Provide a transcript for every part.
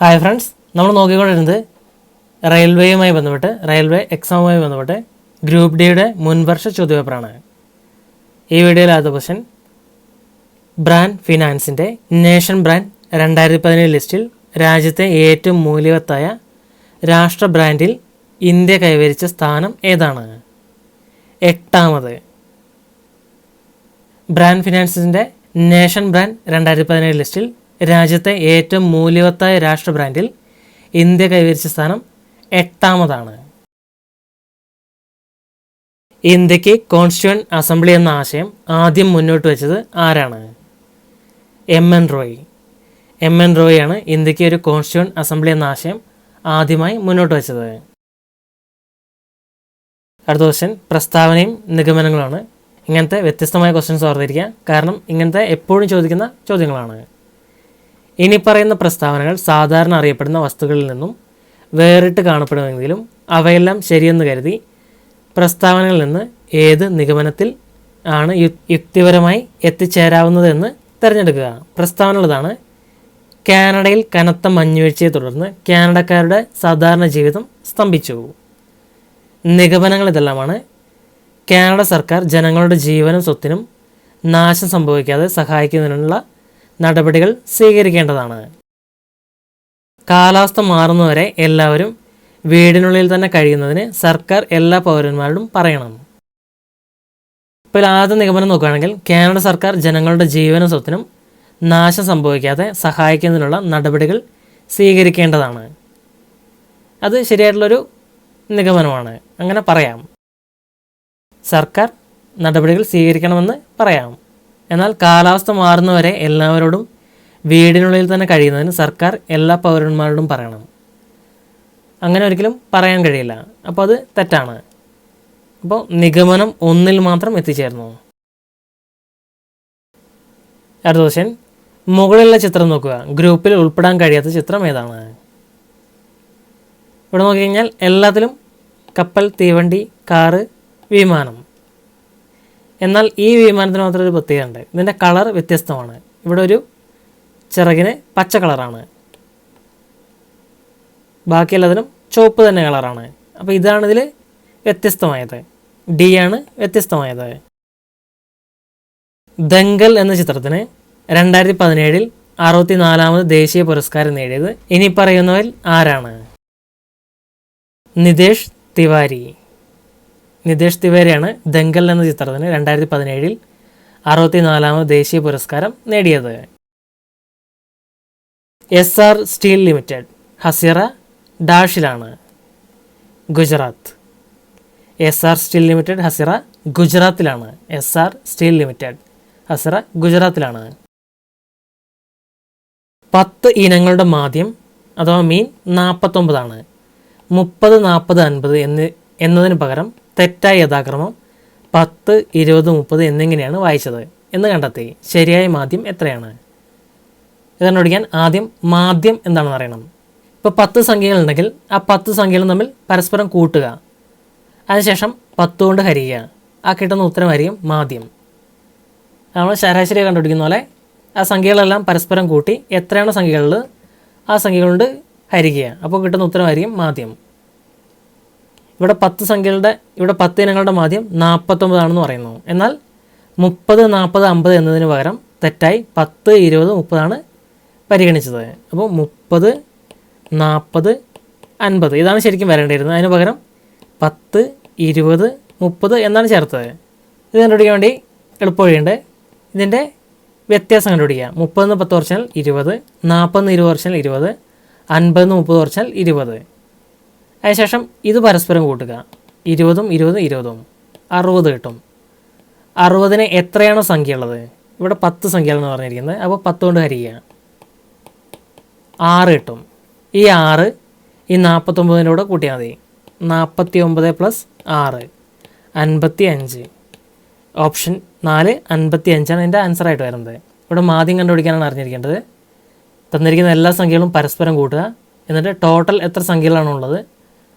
Hi friends, നമ്മൾ നോക്കിക്കൊണ്ടിരുന്നത് റെയിൽവേയുമായി ബന്ധപ്പെട്ട് railway എക്സാമുമായി ബന്ധപ്പെട്ട് ഗ്രൂപ്പ് ഡിയുടെ മുൻവർഷ ചോദ്യപേപ്പറാണ്. ഈ വീഡിയോയിൽ ആദ്യ ക്വസ്റ്റ്യൻ, ബ്രാൻഡ് ഫിനാൻസിൻ്റെ നേഷൻ ബ്രാൻഡ് 2017 ലിസ്റ്റിൽ രാജ്യത്തെ ഏറ്റവും മൂല്യവത്തായ രാഷ്ട്ര ബ്രാൻഡിൽ ഇന്ത്യ കൈവരിച്ച സ്ഥാനം ഏതാണ്? 8ാമത്. ബ്രാൻഡ് ഫിനാൻസിൻ്റെ നേഷൻ ബ്രാൻഡ് 2017 ലിസ്റ്റിൽ രാജ്യത്തെ ഏറ്റവും മൂല്യവത്തായ രാഷ്ട്ര ബ്രാൻഡിൽ ഇന്ത്യ കൈവരിച്ച സ്ഥാനം 8ാമതാണ്. ഇന്ത്യക്ക് കോൺസ്റ്റിറ്റ്യൂവന്റ് അസംബ്ലി എന്ന ആശയം ആദ്യം മുന്നോട്ട് വെച്ചത് ആരാണ്? എം.എൻ. റോയ്. എം.എൻ. റോയിയാണ് ഇന്ത്യക്ക് ഒരു കോൺസ്റ്റിറ്റ്യൂവന്റ് അസംബ്ലി എന്ന ആശയം ആദ്യമായി മുന്നോട്ട് വെച്ചത്. അടുത്ത ക്വസ്റ്റ്യൻ, പ്രസ്താവനയും നിഗമനങ്ങളാണ്. ഇങ്ങനത്തെ വ്യത്യസ്തമായ ക്വസ്റ്റ്യൻസ് ഓർത്തിരിക്കുക, കാരണം ഇങ്ങനത്തെ എപ്പോഴും ചോദിക്കുന്ന ചോദ്യങ്ങളാണ്. ഇനി പറയുന്ന പ്രസ്താവനകൾ സാധാരണ അറിയപ്പെടുന്ന വസ്തുക്കളിൽ നിന്നും വേറിട്ട് കാണപ്പെടുമെങ്കിലും അവയെല്ലാം ശരിയെന്ന് കരുതി പ്രസ്താവനകളിൽ നിന്ന് ഏത് നിഗമനത്തിൽ ആണ് യുക്തിപരമായി എത്തിച്ചേരാവുന്നതെന്ന് തിരഞ്ഞെടുക്കുക. പ്രസ്താവനകളതാണ്: കാനഡയിൽ കനത്ത മഞ്ഞുവീഴ്ചയെ തുടർന്ന് കാനഡക്കാരുടെ സാധാരണ ജീവിതം സ്തംഭിച്ചു. നിഗമനങ്ങൾ ഇതെല്ലാമാണ്: കാനഡ സർക്കാർ ജനങ്ങളുടെ ജീവനും സ്വത്തിനും നാശം സംഭവിക്കാതെ സഹായിക്കുന്നതിനുള്ള നടപടികൾ സ്വീകരിക്കേണ്ടതാണ്. കാലാവസ്ഥ മാറുന്നവരെ എല്ലാവരും വീടിനുള്ളിൽ തന്നെ കഴിയുന്നതിന് സർക്കാർ എല്ലാ പൗരന്മാരോടും പറയണം. ഇപ്പോൾ ആദ്യ നിഗമനം നോക്കുകയാണെങ്കിൽ, കാനഡ സർക്കാർ ജനങ്ങളുടെ ജീവനും സ്വത്തിനും നാശം സംഭവിക്കാതെ സഹായിക്കുന്നതിനുള്ള നടപടികൾ സ്വീകരിക്കേണ്ടതാണ്. അത് ശരിയായിട്ടുള്ളൊരു നിഗമനമാണ്, അങ്ങനെ പറയാം. സർക്കാർ നടപടികൾ സ്വീകരിക്കണമെന്ന് പറയാം. എന്നാൽ കാലാവസ്ഥ മാറുന്നവരെ എല്ലാവരോടും വീടിനുള്ളിൽ തന്നെ കഴിയുന്നതിന് സർക്കാർ എല്ലാ പൗരന്മാരോടും പറയണം. അങ്ങനെ ഒരിക്കലും പറയാൻ കഴിയില്ല. അപ്പോൾ അത് തെറ്റാണ്. അപ്പോൾ നിഗമനം 1ൽ മാത്രം എത്തിച്ചേർന്നു. അടുത്ത ക്വസ്റ്റ്യൻ, മുകളിലുള്ള ചിത്രം നോക്കുക. ഗ്രൂപ്പിൽ ഉൾപ്പെടാൻ കഴിയാത്ത ചിത്രം ഏതാണ്? ഇവിടെ നോക്കിക്കഴിഞ്ഞാൽ എല്ലാത്തിലും കപ്പൽ, തീവണ്ടി, കാറ്, വിമാനം. എന്നാൽ ഈ വിമാനത്തിന് മാത്രം ഒരു പ്രത്യേകത ഉണ്ട്. ഇതിൻ്റെ കളർ വ്യത്യസ്തമാണ്. ഇവിടെ ഒരു ചിറകിന് പച്ച കളറാണ്, ബാക്കിയെല്ലാത്തിനും ചുവപ്പ് തന്നെ കളറാണ്. അപ്പോൾ ഇതാണ് ഇതിൽ വ്യത്യസ്തമായത്. ഡി ആണ് വ്യത്യസ്തമായത്. ദംഗൽ എന്ന ചിത്രത്തിന് 2017 64ാമത് ദേശീയ പുരസ്കാരം നേടിയത് ഇനി പറയുന്നവരിൽ ആരാണ്? നിതേഷ് തിവാരി. നിതേഷ് തിവാരിയാണ് ദംഗൽ എന്ന ചിത്രത്തിന് 2017 64ാമത് ദേശീയ പുരസ്കാരം നേടിയത്. എസ്.ആർ. സ്റ്റീൽ ലിമിറ്റഡ് ഹസിറ ഡാഷിലാണ്? Gujarat. S R. Steel limited Hazira ഗുജറാത്തിലാണ്. എസ്.ആർ. സ്റ്റീൽ ലിമിറ്റഡ് ഹസിറ ഗുജറാത്തിലാണ്. 10 ഇനങ്ങളുടെ മാധ്യം അഥവാ മീൻ 49 30, 40, 50 എന്നതിന് പകരം തെറ്റായ യഥാക്രമം 10, 20, 30 എന്നിങ്ങനെയാണ് വായിച്ചത് എന്ന് കണ്ടെത്തി. ശരിയായ മാധ്യം എത്രയാണ്? ഇത് കണ്ടുപിടിക്കാൻ ആദ്യം മാധ്യം എന്താണെന്ന് അറിയണം. ഇപ്പോൾ 10 സംഖ്യകളുണ്ടെങ്കിൽ ആ 10 സംഖ്യകളും തമ്മിൽ പരസ്പരം കൂട്ടുക, അതിനുശേഷം 10 കൊണ്ട് ഹരിക്കുക. ആ കിട്ടുന്ന ഉത്തരമായിരിക്കും മാധ്യം. നമ്മൾ ശരാശരി കണ്ടുപിടിക്കുന്ന പോലെ ആ സംഖ്യകളെല്ലാം പരസ്പരം കൂട്ടി എത്രയാണ് സംഖ്യകളിൽ ആ സംഖ്യ കൊണ്ട് ഹരിക്കുക. അപ്പോൾ കിട്ടുന്ന ഉത്തരമായിരിക്കും മാധ്യം. ഇവിടെ 10 ഇനങ്ങളുടെ മാധ്യം 49 പറയുന്നു. എന്നാൽ 30, 40, 50 എന്നതിന് പകരം തെറ്റായി 10, 20, 30 പരിഗണിച്ചത്. അപ്പോൾ 30, 40, 50 ഇതാണ് ശരിക്കും വരേണ്ടിയിരുന്നത്. അതിന് പകരം 10, 20, 30 എന്നാണ് ചേർത്തത്. ഇത് കണ്ടുപിടിക്കാൻ വേണ്ടി എളുപ്പവഴിയുണ്ട്. ഇതിൻ്റെ വ്യത്യാസം കണ്ടുപിടിക്കുക. 30 10 കുറച്ചാൽ 20, 40 20 കുറച്ചാൽ 20, 50 30 കുറച്ചാൽ 20. അതിനുശേഷം ഇത് പരസ്പരം കൂട്ടുക. 20, 20, 20 60 കിട്ടും. 60ന് എത്രയാണോ സംഖ്യ ഉള്ളത്, ഇവിടെ 10 സംഖ്യകളെന്ന് പറഞ്ഞിരിക്കുന്നത്. അപ്പോൾ 10 കൊണ്ട് ഹരിക്കുക, 6 കിട്ടും. ഈ 6 ഈ 49ൻ്റെ കൂടെ കൂട്ടിയാൽ മതി. 49 + 6 55. ഓപ്ഷൻ 4 55 ഇതിൻ്റെ ആൻസറായിട്ട് വരുന്നത്. ഇവിടെ മാധ്യം കണ്ടുപിടിക്കാനാണ് അറിഞ്ഞിരിക്കേണ്ടത്. തന്നിരിക്കുന്ന എല്ലാ സംഖ്യകളും പരസ്പരം കൂട്ടുക, എന്നിട്ട് ടോട്ടൽ എത്ര സംഖ്യകളാണുള്ളത്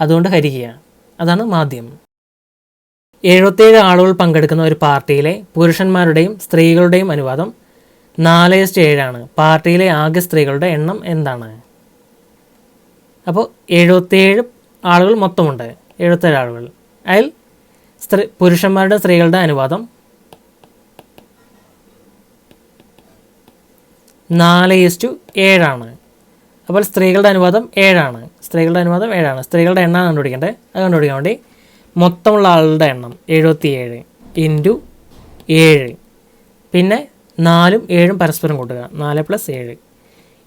അതുകൊണ്ട് ഹരിക്കുക. അതാണ് മാധ്യം. 77 ആളുകൾ പങ്കെടുക്കുന്ന ഒരു പാർട്ടിയിലെ പുരുഷന്മാരുടെയും സ്ത്രീകളുടെയും അനുപാതം 4:7 പാർട്ടിയിലെ ആകെ സ്ത്രീകളുടെ എണ്ണം എന്താണ്? അപ്പോൾ 77 ആളുകൾ മൊത്തമുണ്ട്, 77 ആളുകൾ. അതിൽ പുരുഷന്മാരുടെ സ്ത്രീകളുടെ അനുപാതം 4:7 അപ്പോൾ സ്ത്രീകളുടെ അനുപാതം 7. സ്ത്രീകളുടെ എണ്ണം കണ്ടുപിടിക്കേണ്ടത്. അത് കണ്ടുപിടിക്കാൻ വേണ്ടി മൊത്തമുള്ള ആളുകളുടെ എണ്ണം 77 ഇൻറ്റു 7, പിന്നെ 4ഉം 7ഉം പരസ്പരം കൂട്ടുക, 4 + 7.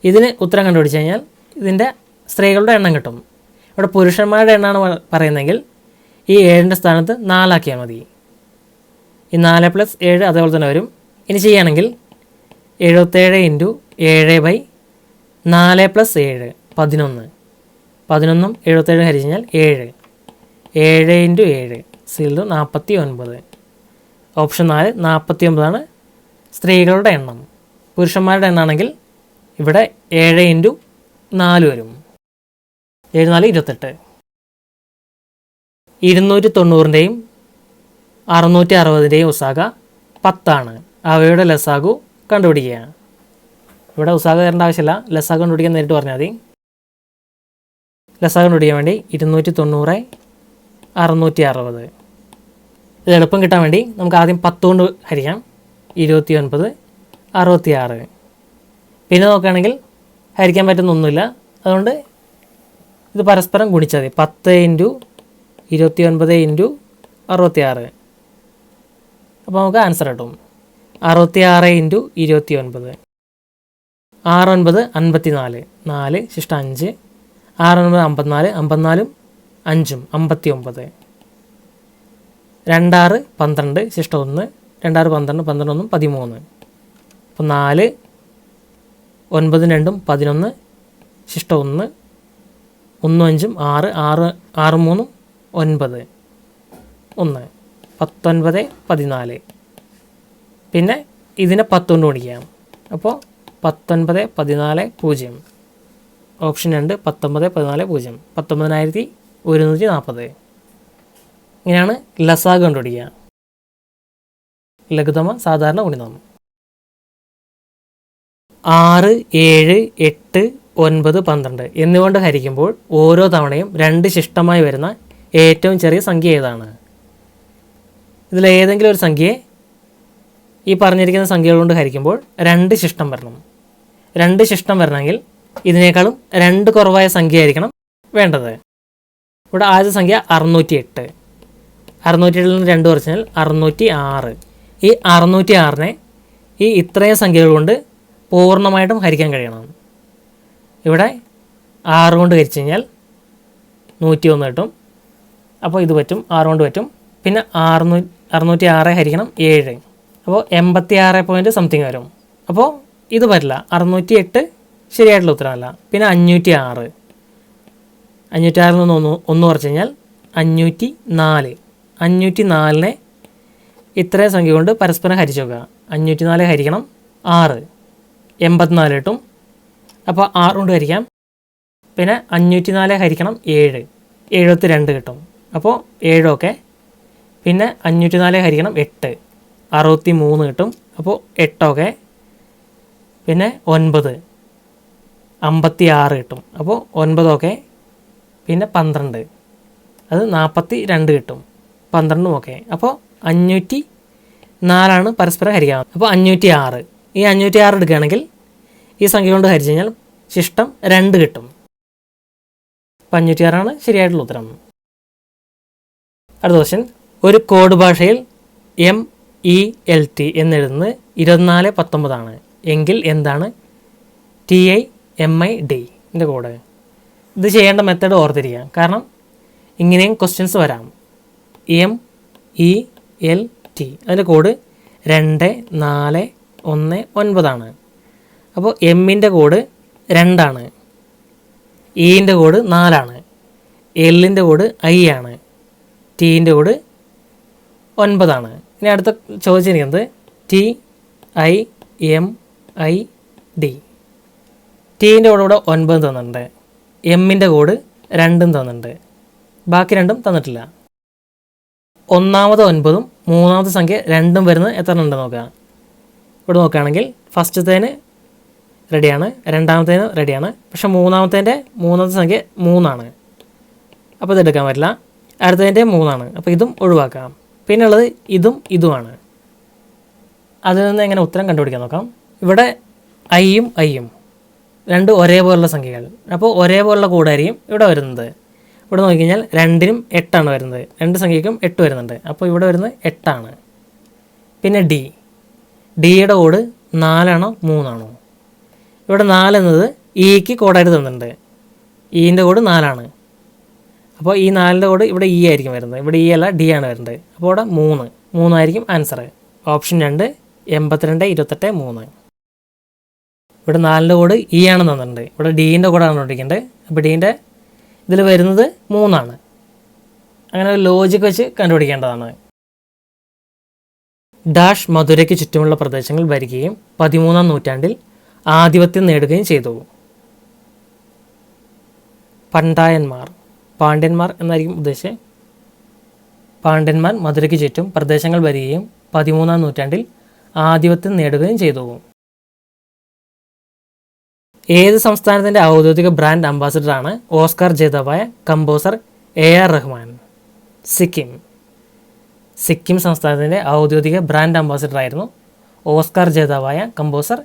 ഇതിന് ഉത്തരം കണ്ടുപിടിച്ച് കഴിഞ്ഞാൽ ഇതിൻ്റെ സ്ത്രീകളുടെ എണ്ണം കിട്ടും. ഇവിടെ പുരുഷന്മാരുടെ എണ്ണമാണ് പറയുന്നതെങ്കിൽ ഈ 7ൻ്റെ സ്ഥാനത്ത് 4 ആക്കിയാൽ മതി. ഈ 4 + 7 അതേപോലെ തന്നെ വരും. ഇനി ചെയ്യുകയാണെങ്കിൽ 77 ഇൻറ്റു 7/4 + 7 11. 11ഉം 77 ഹരിച്ച് കഴിഞ്ഞാൽ 7. 7 ഇൻറ്റു 7 49. ഓപ്ഷൻ 4 49 സ്ത്രീകളുടെ എണ്ണം. പുരുഷന്മാരുടെ എണ്ണമാണെങ്കിൽ ഇവിടെ 7 ഇൻറ്റു 4 വരും. 7 4 28. 290ൻ്റെയും 660ൻ്റെയും ഉസാഗ 10. അവയുടെ ലസാഗു കണ്ടുപിടിക്കുക. ഇവിടെ ഉസാഗ തരേണ്ട ആവശ്യമില്ല, ലസാഗു കണ്ടുപിടിക്കാൻ നേരിട്ട് പറഞ്ഞാൽ മതി. ലസാഗു കണ്ടുപിടിക്കാൻ വേണ്ടി 290 660. ഇത് എളുപ്പം കിട്ടാൻ വേണ്ടി നമുക്ക് ആദ്യം 10 കൊണ്ട് ഹരിക്കാം. 29 66. പിന്നെ നോക്കുകയാണെങ്കിൽ ഹരിക്കാൻ പറ്റുന്നൊന്നുമില്ല, അതുകൊണ്ട് ഇത് പരസ്പരം ഗുണിച്ചാൽ മതി. 10 ഇൻറ്റു 29 ഇൻറ്റു 66. അപ്പോൾ നമുക്ക് ആൻസർ കിട്ടും 66 ഇൻറ്റു 29. 6 9 54. 4 ശിഷ്ട 5. 6 9 54. 54ഉം 5ഉം 59. 2 6 12 ശിഷ്ട 1. 2 6 12 12 1 13. അപ്പോൾ 4 9 2 11 ശിഷ്ട 1. 1 5 6 6 6 3 9 1 19 14. പിന്നെ ഇതിനെ 10 കൊണ്ട് ഗുണിക്കാം. അപ്പോൾ 19 14 0. ഓപ്ഷൻ 2 19 14 0. 19,140. ഇങ്ങനെയാണ് ലസാഗു കണ്ടുപിടിക്കുക. ലഘുതമ സാധാരണ ഗുണിതം. 6 7 8 9 12 എന്നിവകൊണ്ട് ഹരിക്കുമ്പോൾ ഓരോ തവണയും 2 ശിഷ്ടമായി വരുന്ന ഏറ്റവും ചെറിയ സംഖ്യ ഏതാണ്? ഇതിലേതെങ്കിലും ഒരു സംഖ്യയെ ഈ പറഞ്ഞിരിക്കുന്ന സംഖ്യകൾ കൊണ്ട് ഹരിക്കുമ്പോൾ 2 ശിഷ്ടം വരണം. 2 ശിഷ്ടം വരണമെങ്കിൽ ഇതിനേക്കാളും 2 കുറവായ സംഖ്യ ആയിരിക്കണം വേണ്ടത്. ഇവിടെ ആദ്യത്തെ സംഖ്യ 608. 607 നിന്ന് 2 കുറച്ചാൽ 606. ഈ 606നെ ഈ ഇത്രയും സംഖ്യകൾ കൊണ്ട് പൂർണ്ണമായിട്ടും ഹരിക്കാൻ കഴിയണം. ഇവിടെ 6 കൊണ്ട് ഹരിച്ചു കഴിഞ്ഞാൽ 101 കിട്ടും. അപ്പോൾ ഇത് പറ്റും, 6 കൊണ്ട് പറ്റും. പിന്നെ 606 ഹരിക്കണം 7, അപ്പോൾ 86 പോയിൻറ്റ് സംതിങ് വരും. അപ്പോൾ ഇത് പറ്റില്ല, 608 ശരിയായിട്ടുള്ള ഉത്തരമല്ല. പിന്നെ 506. 506 നിന്ന് 1 കുറച്ച് കഴിഞ്ഞാൽ 504. 504നെ ഇത്രയും സംഖ്യ കൊണ്ട് പരസ്പരം ഹരിച്ചു നോക്കുക. 504 ഹരിക്കണം 6, 84 കിട്ടും. അപ്പോൾ 6 കൊണ്ട് ഹരിക്കാം. പിന്നെ 504 ഹരിക്കണം 7, 72 കിട്ടും. അപ്പോൾ 7 ഓക്കെ. പിന്നെ 504 ഹരിക്കണം 8, 63 കിട്ടും. അപ്പോൾ 8 ഓക്കെ. പിന്നെ 9, 56 കിട്ടും. അപ്പോൾ 9 ഓക്കെ. പിന്നെ 12, അത് 42 കിട്ടും. 12 ഓക്കെ. അപ്പോൾ 504 പരസ്പരം ഹരിക്കാവുന്നത്. അപ്പോൾ 506. ഈ 506 എടുക്കുകയാണെങ്കിൽ ഈ സംഖ്യ കൊണ്ട് ഹരിച്ചു കഴിഞ്ഞാൽ ശിഷ്ടം 2 കിട്ടും. അപ്പോൾ 506 ശരിയായിട്ടുള്ള ഉത്തരം. അടുത്ത ക്വസ്റ്റ്യൻ. ഒരു കോഡ് ഭാഷയിൽ MELT എന്നെഴുതുന്നത് 2419 എങ്കിൽ എന്താണ് TIMID കോഡ്? ഇത് ചെയ്യേണ്ട മെത്തേഡ് ഓർത്തിരിക്കുക, കാരണം ഇങ്ങനെയും ക്വസ്റ്റ്യൻസ് വരാം. MELT അതിൻ്റെ കോഡ് 2419. അപ്പോൾ എമ്മിൻ്റെ കോഡ് 2, ഇൻ്റെ കോഡ് 4, എല്ലിൻ്റെ കോഡ് I, ടീൻ്റെ കോഡ് 9. ഇനി അടുത്ത ചോദിച്ചിരിക്കുന്നത് TIMID. ടീൻ്റെ കോഡ് ഇവിടെ 9 തന്നിട്ടുണ്ട്, എമ്മിൻ്റെ കോഡ് 2 തന്നിട്ടുണ്ട്, ബാക്കി 2 തന്നിട്ടില്ല. ഒന്നാമത് 9ഉം മൂന്നാമത്തെ സംഖ്യ 2 വരുന്നത് എത്ര ഉണ്ടെന്ന് നോക്കുക. ഇവിടെ നോക്കുകയാണെങ്കിൽ ഫസ്റ്റത്തേന് റെഡിയാണ്, രണ്ടാമത്തേന് റെഡിയാണ്. പക്ഷെ മൂന്നാമത്തെ സംഖ്യ 3 അപ്പോൾ ഇതെടുക്കാൻ പറ്റില്ല. അടുത്തതിൻ്റെ 3 അപ്പോൾ ഇതും ഒഴിവാക്കാം. പിന്നെ ഉള്ളത് ഇതുമാണ്. അതിൽ നിന്ന് എങ്ങനെ ഉത്തരം കണ്ടുപിടിക്കാൻ നോക്കാം. ഇവിടെ ഐയും രണ്ട് ഒരേപോലുള്ള സംഖ്യകൾ. അപ്പോൾ ഒരേപോലുള്ള കൂടായിരിക്കും ഇവിടെ വരുന്നത്. ഇവിടെ നോക്കിക്കഴിഞ്ഞാൽ 2നും 8 വരുന്നത്, 2 സംഖ്യയ്ക്കും 8 വരുന്നുണ്ട്. അപ്പോൾ ഇവിടെ വരുന്നത് 8. പിന്നെ ഡിയുടെ കോഡ് 4 3 ഇവിടെ 4 എന്നത് ഇക്ക് കോഡായിട്ട് തന്നിട്ടുണ്ട്. ഇൻ്റെ കോഡ് 4. അപ്പോൾ ഈ 4ൻ്റെ കോഡ് ഇവിടെ ഇ ആയിരിക്കും വരുന്നത്. ഇവിടെ ഇ അല്ല ഡി ആണ് വരുന്നത്. അപ്പോൾ ഇവിടെ 3 ആയിരിക്കും ആൻസർ. ഓപ്ഷൻ 2 82 28 3. ഇവിടെ 4ൻ്റെ കോഡ് ഇ ആണ് തന്നിട്ടുണ്ട്. ഇവിടെ ഡീൻ്റെ കോഡാണ് കണ്ടുപിടിക്കേണ്ടത്. അപ്പോൾ ഡീൻ്റെ ഇതിൽ വരുന്നത് 3. അങ്ങനെ ഒരു ലോജിക്ക് വെച്ച് കണ്ടുപിടിക്കേണ്ടതാണ്. ഡാഷ് മധുരയ്ക്ക് ചുറ്റുമുള്ള പ്രദേശങ്ങൾ ഭരിക്കുകയും 13-ാം നൂറ്റാണ്ടിൽ ആധിപത്യം നേടുകയും ചെയ്തു. പാണ്ഡ്യന്മാർ എന്നായിരിക്കും ഉദ്ദേശിച്ചത്. പാണ്ഡ്യന്മാർ മധുരയ്ക്ക് ചുറ്റും പ്രദേശങ്ങൾ ഭരിക്കുകയും 13-ാം നൂറ്റാണ്ടിൽ ആധിപത്യം നേടുകയും ചെയ്തു. ഏത് സംസ്ഥാനത്തിൻ്റെ ഔദ്യോഗിക ബ്രാൻഡ് അംബാസിഡറാണ് ഓസ്കാർ ജേതാവായ കമ്പോസർ AR റഹ്മാൻ? സിക്കിം സംസ്ഥാനത്തിൻ്റെ ഔദ്യോഗിക ബ്രാൻഡ് അംബാസിഡറായിരുന്നു ഓസ്കാർ ജേതാവായ കമ്പോസർ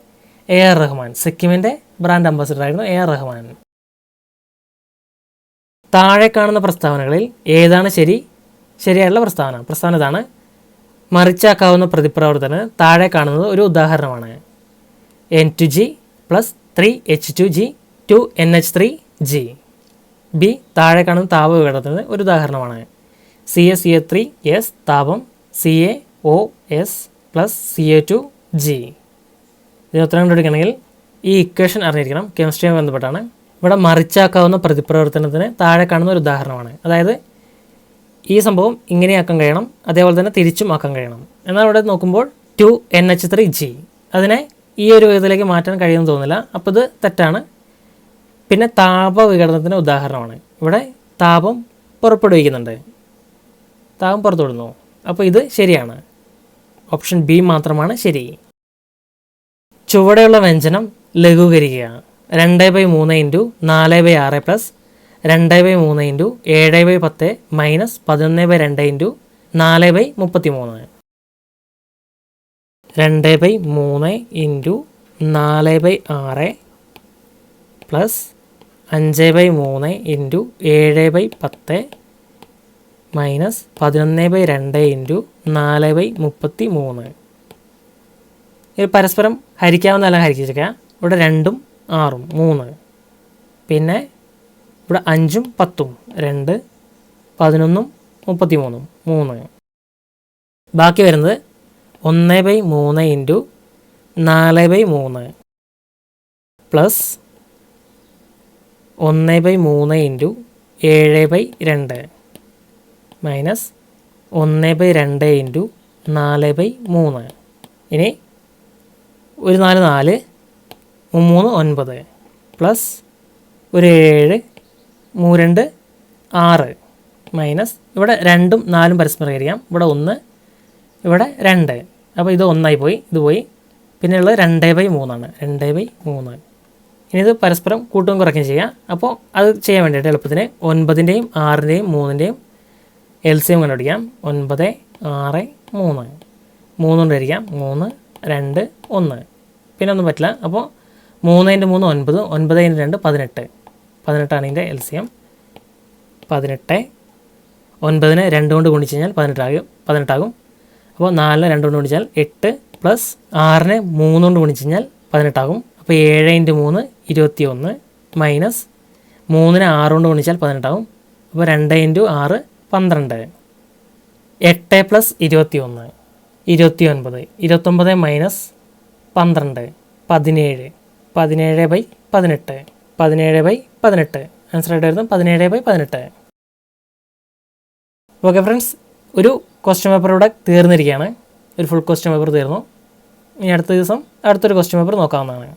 AR റഹ്മാൻ. സിക്കിമിൻ്റെ ബ്രാൻഡ് അംബാസിഡറായിരുന്നു AR റഹ്മാൻ. താഴെ കാണുന്ന പ്രസ്താവനകളിൽ ഏതാണ് ശരിയായുള്ള പ്രസ്താവന ഇതാണ്. മറിച്ചാക്കാവുന്ന പ്രതിപ്രവർത്തനത്തിന് താഴെ കാണുന്നത് ഒരു ഉദാഹരണമാണ്. N2G + 3H2G 2NH3G. ബി താഴെ കാണുന്ന താപ വിഘടനത്തിന് ഒരു ഉദാഹരണമാണ്. CaCO3S താപം CaOS + CO2G. ഇതിന് ഉത്തരം കണ്ടുപിടിക്കണമെങ്കിൽ ഈ ഇക്വേഷൻ അറിഞ്ഞിരിക്കണം. കെമിസ്ട്രിയുമായി ബന്ധപ്പെട്ടാണ്. ഇവിടെ മറിച്ചാക്കാവുന്ന പ്രതിപ്രവർത്തനത്തിന് താഴെ കാണുന്ന ഒരു ഉദാഹരണമാണ്. അതായത് ഈ സംഭവം ഇങ്ങനെയാക്കാൻ കഴിയണം, അതേപോലെ തന്നെ തിരിച്ചും ആക്കാൻ കഴിയണം. എന്നാൽ ഇവിടെ നോക്കുമ്പോൾ 2NH3G അതിനെ ഈ ഒരു വിധത്തിലേക്ക് മാറ്റാൻ കഴിയുമെന്ന് തോന്നുന്നില്ല. അപ്പോൾ ഇത് തെറ്റാണ്. പിന്നെ താപ വിഘടനത്തിന് ഉദാഹരണമാണ്. ഇവിടെ താപം പുറപ്പെടുവിക്കുന്നുണ്ട്, താപം പുറത്തുവിടുന്നു. അപ്പോൾ ഇത് ശരിയാണ്. ഓപ്ഷൻ ബി മാത്രമാണ് ശരി. ചുവടെയുള്ള വ്യഞ്ജനം ലഘൂകരിക്കുക. 2/3 × 4/6 + 2/3 × 7/10 - 11/2 × 4/33. 2/3 × 4/6 + 5/3 × 7/10 - 11/2 × 4/33. ഇത് പരസ്പരം ഹരിക്കാവുന്നതല്ല ഹരിക്കുക. ഇവിടെ 2ഉം 6ഉം 3. പിന്നെ ഇവിടെ 5ഉം 10ഉം 2, 11ഉം 33ഉം 3. ബാക്കി വരുന്നത് 1/3 × 4/3 പ്ലസ് 1/3 × 7/2 മൈനസ് 1/2 × 4/3. ഇനി ഒരു 4 4, 3 9 പ്ലസ് ഒരു 7, 2 6 മൈനസ് ഇവിടെ 2ഉം 4ഉം പരസ്പരം ഹരിക്കാം. ഇവിടെ 1, ഇവിടെ 2. അപ്പോൾ ഇത് 1 പോയി, ഇത് പോയി. പിന്നെ ഉള്ളത് 2/3 2/3. ഇനി ഇത് പരസ്പരം കൂട്ടുകയും കുറയ്ക്കുകയും ചെയ്യാം. അപ്പോൾ അത് ചെയ്യാൻ വേണ്ടിയിട്ട് എളുപ്പത്തിന് 9ൻ്റെയും 6ൻ്റെയും 3ൻ്റെയും LCM കണ്ടുപിടിക്കാം. 9 6 3 3 കൊണ്ട് ഹരിക്കാം. 3 2 1. പിന്നെ ഒന്നും പറ്റില്ല. അപ്പോൾ 3 × 3 9, 9 × 2 18. 18ആണ് ഇതിൻ്റെ LCM. 18. 9നെ 2 കൊണ്ട് ഗുണിച്ച് കഴിഞ്ഞാൽ 18 ആകും. അപ്പോൾ 4നെ 2 കൊണ്ട് ഗുണിച്ചാൽ 8 പ്ലസ് 6നെ 3 കൊണ്ട് ഗുണിച്ച് കഴിഞ്ഞാൽ 18 ആകും. അപ്പോൾ 7 × 3 21 മൈനസ് 3നെ 6 കൊണ്ട് ഗുണിച്ചാൽ 18 ആകും. അപ്പോൾ 2 × 6 12. 8 പ്ലസ് 21 29. 29 മൈനസ് 12 17. 17/18. 17/18. ആൻസർ ആയിട്ട് വരുന്നത് 17/18. ഓക്കെ ഫ്രണ്ട്സ്, ഒരു ക്വസ്റ്റ്യൻ പേപ്പർ ഇവിടെ തീർന്നിരിക്കുകയാണ്. ഒരു ഫുൾ ക്വസ്റ്റ്യൻ പേപ്പർ തീർന്നു. ഇനി അടുത്ത ദിവസം അടുത്തൊരു ക്വസ്റ്റ്യൻ പേപ്പർ നോക്കാവുന്നതാണ്.